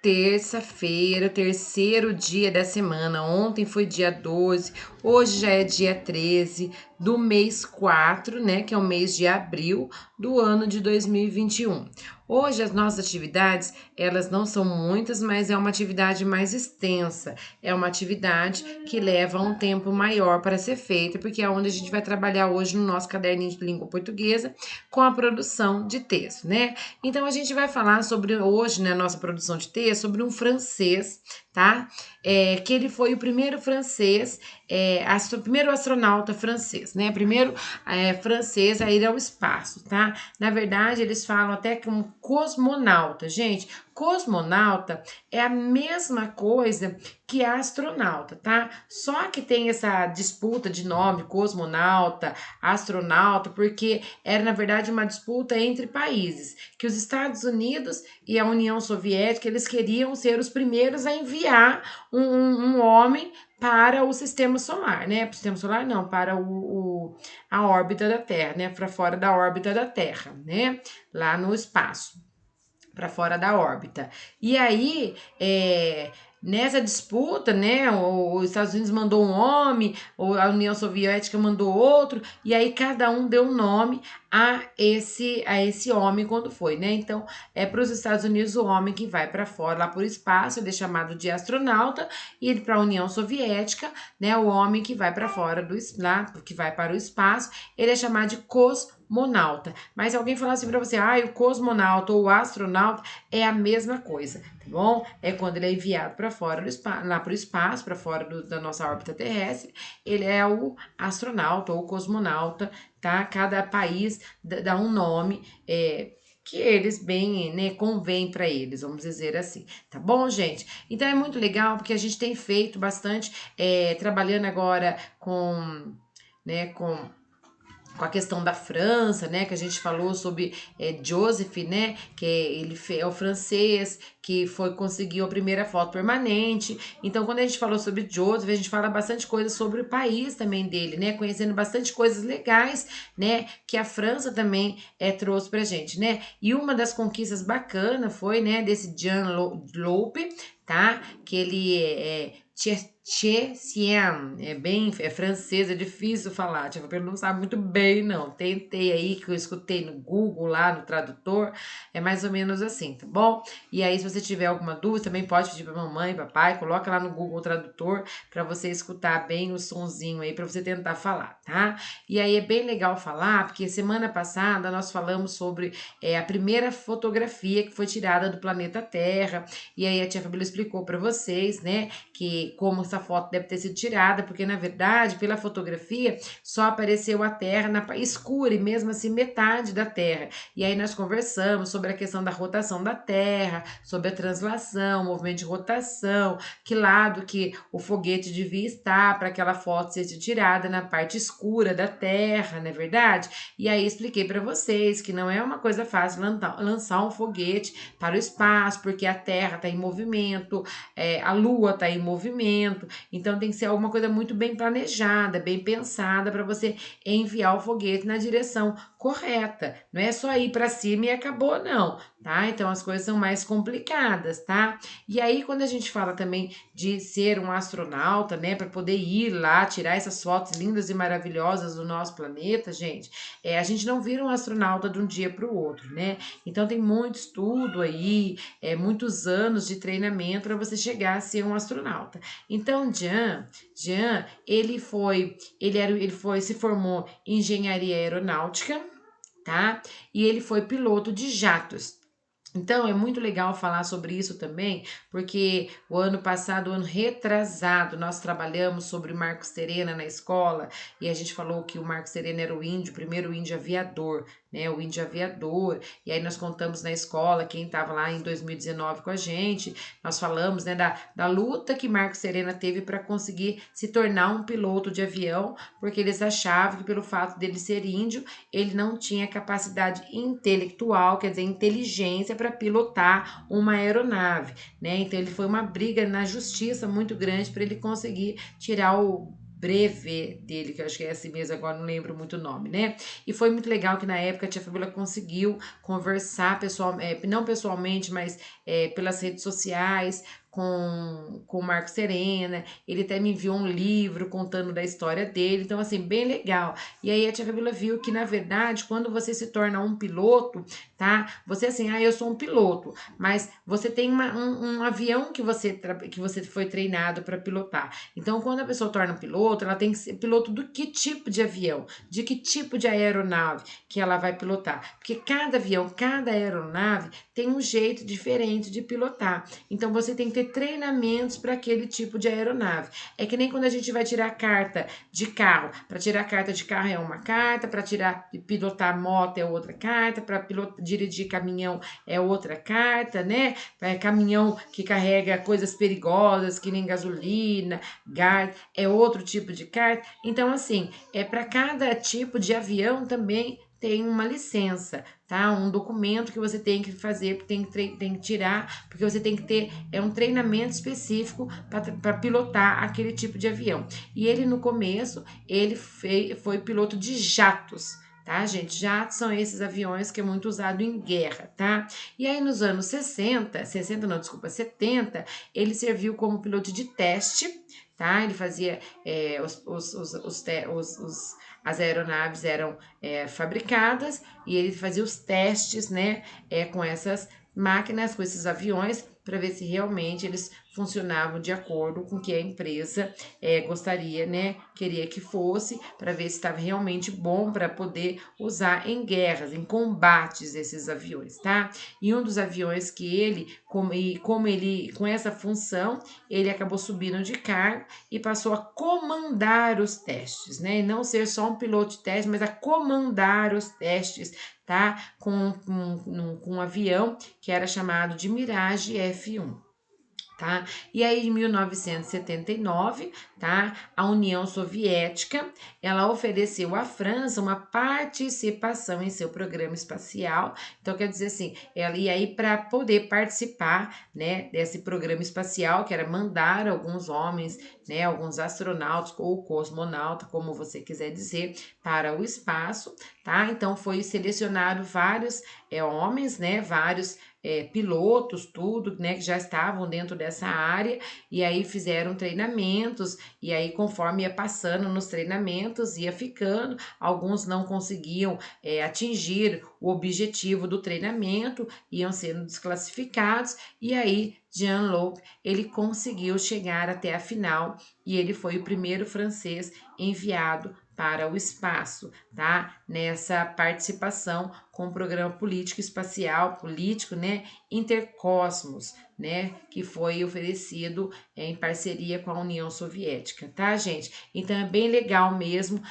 terça-feira, terceiro dia da semana. Ontem foi dia 12, hoje já é dia 13 do mês 4, né, que é o mês de abril do ano de 2021. Hoje as nossas atividades, elas não são muitas, mas é uma atividade mais extensa. É uma atividade que leva um tempo maior para ser feita, porque é onde a gente vai trabalhar hoje no nosso caderninho de língua portuguesa com a produção de texto, né? Então a gente vai falar sobre hoje, na nossa produção de texto, sobre um francês, tá? Que ele foi o primeiro francês, primeiro astronauta francês, né? Primeiro francês a ir ao espaço, tá? Na verdade, eles falam até que um cosmonauta. Gente, cosmonauta é a mesma coisa que astronauta, tá? Só que tem essa disputa de nome, cosmonauta, astronauta, porque era, na verdade, uma disputa entre países, que os Estados Unidos e a União Soviética, eles queriam ser os primeiros a enviar um homem para o sistema solar, né? Para o sistema solar não, para a órbita da Terra, né? Para fora da órbita da Terra, né? Lá no espaço, para fora da órbita. E aí, nessa disputa, né, os Estados Unidos mandou um homem, a União Soviética mandou outro, e aí cada um deu um nome a esse homem quando foi, né? Então, para os Estados Unidos o homem que vai para fora, lá por espaço, ele é chamado de astronauta, e para a União Soviética, né, o homem que vai para fora lá, que vai para o espaço, ele é chamado de cosmonauta. Mas se alguém falar assim para você, o cosmonauta ou o astronauta é a mesma coisa, tá bom? É quando ele é enviado para fora do espaço, lá para o espaço, para fora da nossa órbita terrestre, ele é o astronauta ou o cosmonauta, tá? Cada país dá um nome, que eles bem, né, convém para eles, vamos dizer assim, tá bom, gente? Então é muito legal porque a gente tem feito bastante, trabalhando agora com, né, com a questão da França, né, que a gente falou sobre Joseph, né, que ele é o francês que conseguiu a primeira foto permanente. Então, quando a gente falou sobre Joseph, a gente fala bastante coisa sobre o país também dele, né, conhecendo bastante coisas legais, né, que a França também trouxe pra gente, né. E uma das conquistas bacanas foi, né, desse Jean Loupe, tá, que ele Tchessian, é francês, é difícil falar, tipo, ele não sabe muito bem, não. Tentei aí, que eu escutei no Google, lá no tradutor, é mais ou menos assim, tá bom? E aí, se você tiver alguma dúvida, também pode pedir pra mamãe, papai, coloca lá no Google Tradutor pra você escutar bem o sonzinho aí, pra você tentar falar, tá? E aí é bem legal falar, porque semana passada nós falamos sobre a primeira fotografia que foi tirada do planeta Terra, e aí a tia Fabíola explicou pra vocês, né, que como essa foto deve ter sido tirada, porque na verdade, pela fotografia, só apareceu a Terra escura e mesmo assim metade da Terra. E aí nós conversamos sobre a questão da rotação da Terra, sobre a translação, o movimento de rotação, que lado que o foguete devia estar para aquela foto ser tirada na parte escura da Terra, não é verdade? E aí expliquei para vocês que não é uma coisa fácil lançar um foguete para o espaço, porque a Terra está em movimento, a Lua está em movimento, então tem que ser alguma coisa muito bem planejada, bem pensada para você enviar o foguete na direção correta. Não é só ir para cima e acabou, não, tá? Então as coisas são mais complicadas, tá? E aí quando a gente fala também de ser um astronauta, né, para poder ir lá tirar essas fotos lindas e maravilhosas do nosso planeta, gente, a gente não vira um astronauta de um dia para o outro, né? Então tem muito estudo aí, muitos anos de treinamento para você chegar a ser um astronauta. Então, Jean, ele se formou em engenharia aeronáutica, tá? E ele foi piloto de jatos. Então, é muito legal falar sobre isso também, porque o ano passado, o ano retrasado, nós trabalhamos sobre o Marco Serena na escola, e a gente falou que o Marco Serena era o primeiro índio aviador, né, o índio aviador, e aí nós contamos na escola, quem estava lá em 2019 com a gente, nós falamos, né, da luta que Marco Serena teve para conseguir se tornar um piloto de avião, porque eles achavam que pelo fato dele ser índio, ele não tinha capacidade intelectual, quer dizer, inteligência para pilotar uma aeronave, né? Então ele foi uma briga na justiça muito grande para ele conseguir tirar brevet dele, que eu acho que é assim mesmo, agora não lembro muito o nome, né? E foi muito legal que na época a tia Fabíola conseguiu conversar não pessoalmente, mas pelas redes sociais com o Marco Serena. Ele até me enviou um livro contando da história dele, então assim, bem legal. E aí a tia Fabíola viu que na verdade, quando você se torna um piloto, tá? Você assim, eu sou um piloto, mas você tem um avião que você foi treinado para pilotar. Então, quando a pessoa torna um piloto, ela tem que ser piloto do que tipo de avião, de que tipo de aeronave que ela vai pilotar. Porque cada avião, cada aeronave tem um jeito diferente de pilotar. Então, você tem que ter treinamentos para aquele tipo de aeronave. É que nem quando a gente vai tirar carta de carro. Para tirar carta de carro é uma carta, para pilotar moto é outra carta, para dirigir caminhão é outra carta, né? Caminhão que carrega coisas perigosas, que nem gasolina, gás, é outro tipo de carta. Então, assim, para cada tipo de avião também tem uma licença, tá? Um documento que você tem que fazer, tem que tirar, porque você tem que ter um treinamento específico para pilotar aquele tipo de avião. E ele, no começo, foi piloto de jatos, tá, gente? Jatos são esses aviões que é muito usado em guerra, tá? E aí nos anos 70, ele serviu como piloto de teste, tá? Ele fazia as aeronaves eram fabricadas e ele fazia os testes, né, com essas máquinas, com esses aviões, para ver se realmente eles funcionavam de acordo com o que a empresa gostaria, né, queria que fosse, para ver se estava realmente bom para poder usar em guerras, em combates esses aviões, tá? E um dos aviões que ele, com essa função, ele acabou subindo de cargo e passou a comandar os testes, né? E não ser só um piloto de teste, mas a comandar os testes, tá? Com um avião que era chamado de Mirage F1. Tá? E aí, em 1979, tá? A União Soviética, ela ofereceu à França uma participação em seu programa espacial. Então, quer dizer assim, ela ia aí para poder participar, né, desse programa espacial, que era mandar alguns homens, né, alguns astronautas ou cosmonauta, como você quiser dizer, para o espaço, tá? Então, foi selecionado vários homens, né, vários pilotos, tudo, né, que já estavam dentro dessa área, e aí fizeram treinamentos, e aí conforme ia passando nos treinamentos, ia ficando, alguns não conseguiam atingir o objetivo do treinamento, iam sendo desclassificados, e aí Jean-Luc, ele conseguiu chegar até a final, e ele foi o primeiro francês enviado para o espaço, tá? Nessa participação com o programa político, né? Intercosmos, né? Que foi oferecido em parceria com a União Soviética, tá, gente? Então é bem legal mesmo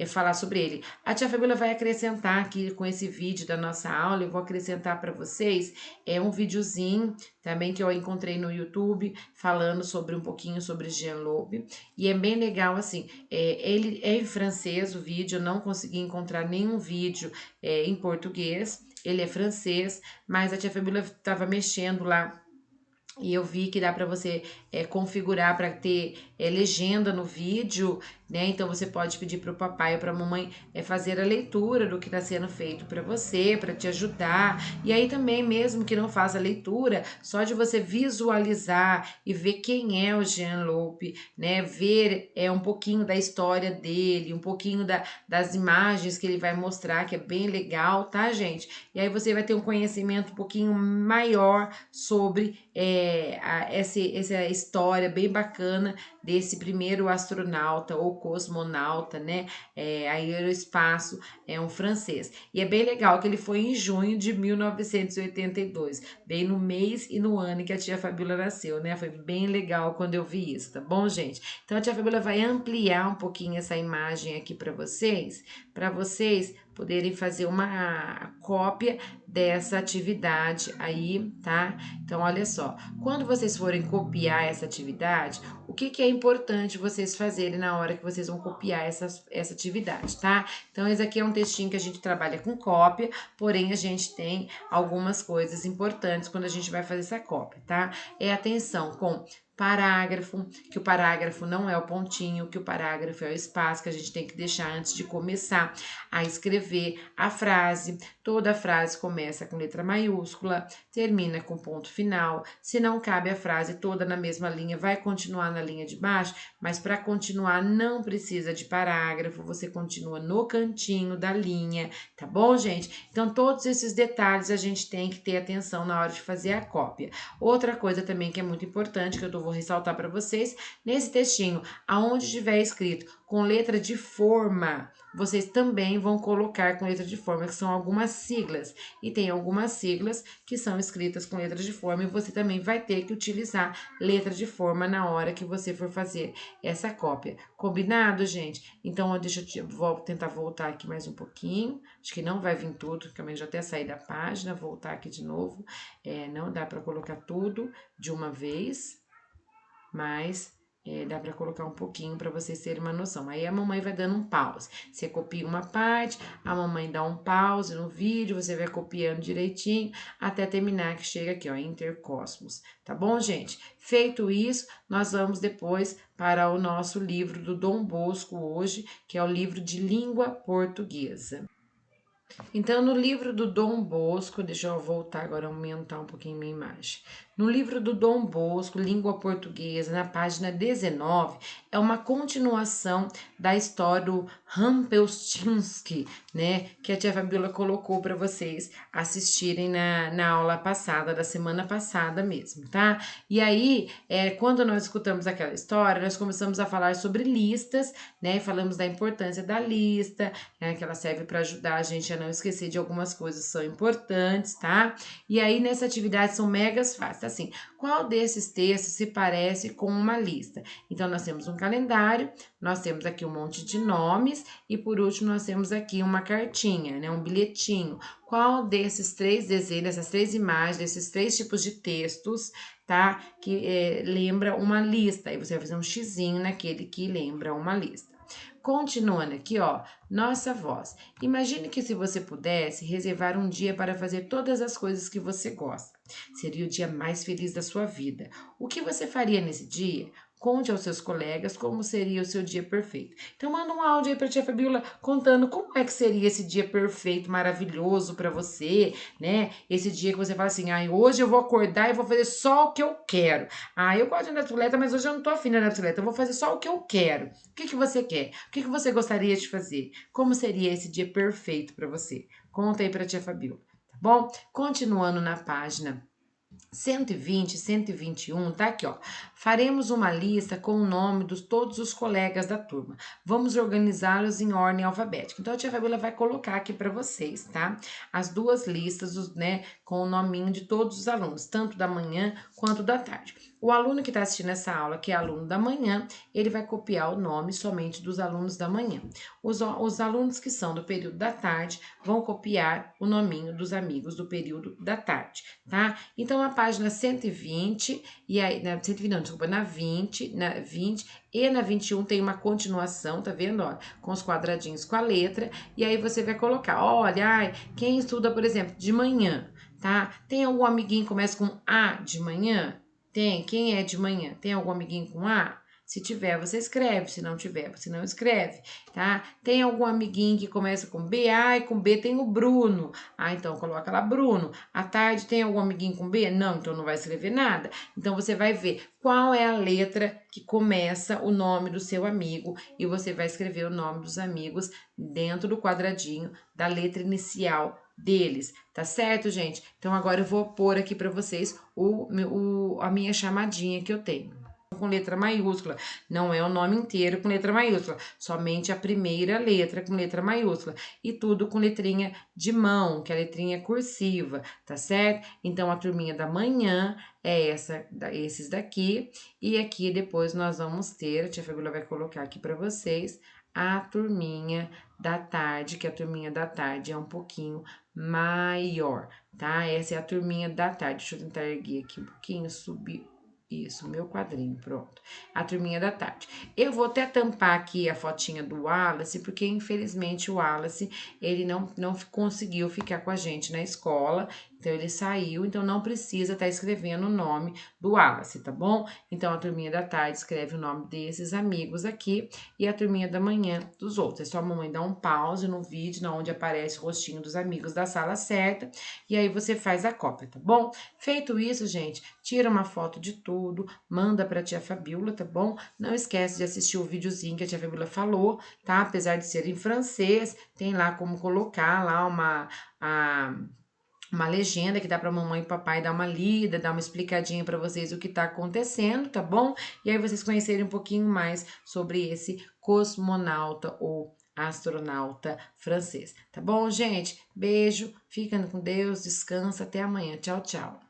falar sobre ele. A tia Fabíola vai acrescentar aqui com esse vídeo da nossa aula, eu vou acrescentar para vocês um videozinho também que eu encontrei no YouTube falando sobre um pouquinho sobre Jean Loeb, e é bem legal assim, ele é em francês o vídeo, eu não consegui encontrar nenhum vídeo em português, ele é francês, mas a tia Fabíola estava mexendo lá e eu vi que dá para você configurar para ter legenda no vídeo, né? Então você pode pedir para o papai ou para a mamãe fazer a leitura do que está sendo feito para você, para te ajudar. E aí também, mesmo que não faça a leitura, só de você visualizar e ver quem é o Jean Loeb, né? Ver um pouquinho da história dele, um pouquinho das imagens que ele vai mostrar, que é bem legal, tá, gente? E aí você vai ter um conhecimento um pouquinho maior sobre essa história bem bacana desse primeiro astronauta ou cosmonauta, né? Aeroespaço um francês. E é bem legal que ele foi em junho de 1982, bem no mês e no ano em que a tia Fabíola nasceu, né? Foi bem legal quando eu vi isso, tá bom, gente? Então a tia Fabíola vai ampliar um pouquinho essa imagem aqui para vocês poderem fazer uma cópia dessa atividade aí, tá? Então, olha só, quando vocês forem copiar essa atividade, o que é importante vocês fazerem na hora que vocês vão copiar essa atividade, tá? Então, esse aqui é um textinho que a gente trabalha com cópia, porém a gente tem algumas coisas importantes quando a gente vai fazer essa cópia, tá? Atenção com parágrafo, que o parágrafo não é o pontinho, que o parágrafo é o espaço que a gente tem que deixar antes de começar a escrever a frase. Toda frase começa com letra maiúscula, termina com ponto final. Se não cabe a frase toda na mesma linha, vai continuar na linha de baixo, mas para continuar não precisa de parágrafo, você continua no cantinho da linha, tá bom, gente? Então, todos esses detalhes a gente tem que ter atenção na hora de fazer a cópia. Outra coisa também que é muito importante, que eu vou ressaltar para vocês, nesse textinho, aonde estiver escrito com letra de forma, vocês também vão colocar com letra de forma, que são algumas siglas. E tem algumas siglas que são escritas com letra de forma e você também vai ter que utilizar letra de forma na hora que você for fazer essa cópia. Combinado, gente? Então, vou tentar voltar aqui mais um pouquinho. Acho que não vai vir tudo, também já até saí da página, voltar aqui de novo. Não dá para colocar tudo de uma vez, mas dá para colocar um pouquinho para vocês terem uma noção. Aí a mamãe vai dando um pause. Você copia uma parte, a mamãe dá um pause no vídeo, você vai copiando direitinho até terminar, que chega aqui, ó, Intercosmos. Tá bom, gente? Feito isso, nós vamos depois para o nosso livro do Dom Bosco hoje, que é o livro de língua portuguesa. Então, no livro do Dom Bosco, deixa eu voltar agora, aumentar um pouquinho minha imagem. No livro do Dom Bosco, Língua Portuguesa, na página 19, é uma continuação da história do Rumpelstiltskin, né? Que a tia Fabiola colocou para vocês assistirem na aula passada, da semana passada mesmo, tá? E aí, quando nós escutamos aquela história, nós começamos a falar sobre listas, né? Falamos da importância da lista, né? Que ela serve para ajudar a gente a não esquecer de algumas coisas que são importantes, tá? E aí, nessa atividade, são megas fáceis. Assim, qual desses textos se parece com uma lista? Então, nós temos um calendário, nós temos aqui um monte de nomes e, por último, nós temos aqui uma cartinha, né? Um bilhetinho. Qual desses três desenhos, dessas três imagens, desses três tipos de textos, tá? Que lembra uma lista. Aí você vai fazer um xizinho naquele que lembra uma lista. Continuando aqui, ó, nossa voz. Imagine que se você pudesse reservar um dia para fazer todas as coisas que você gosta. Seria o dia mais feliz da sua vida. O que você faria nesse dia? Conte aos seus colegas como seria o seu dia perfeito. Então manda um áudio aí para a tia Fabiola contando como é que seria esse dia perfeito, maravilhoso para você, né? Esse dia que você fala assim, hoje eu vou acordar e vou fazer só o que eu quero. Eu gosto de andar de bicicleta, mas hoje eu não tô afim de andar de bicicleta, eu vou fazer só o que eu quero. O que você quer? O que você gostaria de fazer? Como seria esse dia perfeito para você? Conta aí para a tia Fabiola, tá bom? Continuando na página 120, 121, tá aqui, ó. Faremos uma lista com o nome de todos os colegas da turma. Vamos organizá-los em ordem alfabética. Então, a tia Fabiola vai colocar aqui para vocês, tá? As duas listas, né, com o nominho de todos os alunos, tanto da manhã quanto da tarde. O aluno que está assistindo essa aula, que é aluno da manhã, ele vai copiar o nome somente dos alunos da manhã. Os alunos que são do período da tarde vão copiar o nominho dos amigos do período da tarde, tá? Então, a página 120, e aí, na 120 não, desculpa, na 20 e na 21 tem uma continuação, tá vendo, ó? Com os quadradinhos com a letra, e aí você vai colocar, olha, quem estuda, por exemplo, de manhã, tá? Tem algum amiguinho que começa com A de manhã? Tem. Quem é de manhã? Tem algum amiguinho com A? Se tiver, você escreve. Se não tiver, você não escreve, tá? Tem algum amiguinho que começa com B? E com B tem o Bruno. Então coloca lá Bruno. À tarde tem algum amiguinho com B? Não, então não vai escrever nada. Então você vai ver qual é a letra que começa o nome do seu amigo e você vai escrever o nome dos amigos dentro do quadradinho da letra inicial deles, tá certo, gente? Então agora eu vou pôr aqui para vocês a minha chamadinha que eu tenho. Com letra maiúscula, não é o nome inteiro com letra maiúscula, somente a primeira letra com letra maiúscula e tudo com letrinha de mão, que é a letrinha cursiva, tá certo? Então a turminha da manhã é esses daqui e aqui depois nós vamos ter, a tia Fabiola vai colocar aqui para vocês a turminha da tarde, que a turminha da tarde é um pouquinho maior, tá? Essa é a turminha da tarde. Deixa eu tentar erguer aqui um pouquinho, subir. Isso, meu quadrinho, pronto. A turminha da tarde. Eu vou até tampar aqui a fotinha do Wallace, porque infelizmente o Wallace, ele não conseguiu ficar com a gente na escola, então ele saiu, então não precisa estar escrevendo o nome do Wallace, tá bom? Então a turminha da tarde escreve o nome desses amigos aqui e a turminha da manhã dos outros. É só a mamãe dar um pause no vídeo, na onde aparece o rostinho dos amigos da sala certa, e aí você faz a cópia, tá bom? Feito isso, gente, tira uma foto de tudo, manda pra tia Fabiola, tá bom? Não esquece de assistir o videozinho que a tia Fabiola falou, tá? Apesar de ser em francês, tem lá como colocar lá uma legenda que dá para mamãe e papai dar uma lida, dar uma explicadinha para vocês o que está acontecendo, tá bom? E aí vocês conhecerem um pouquinho mais sobre esse cosmonauta ou astronauta francês, tá bom, gente? Beijo, fica com Deus, descansa, até amanhã. Tchau, tchau.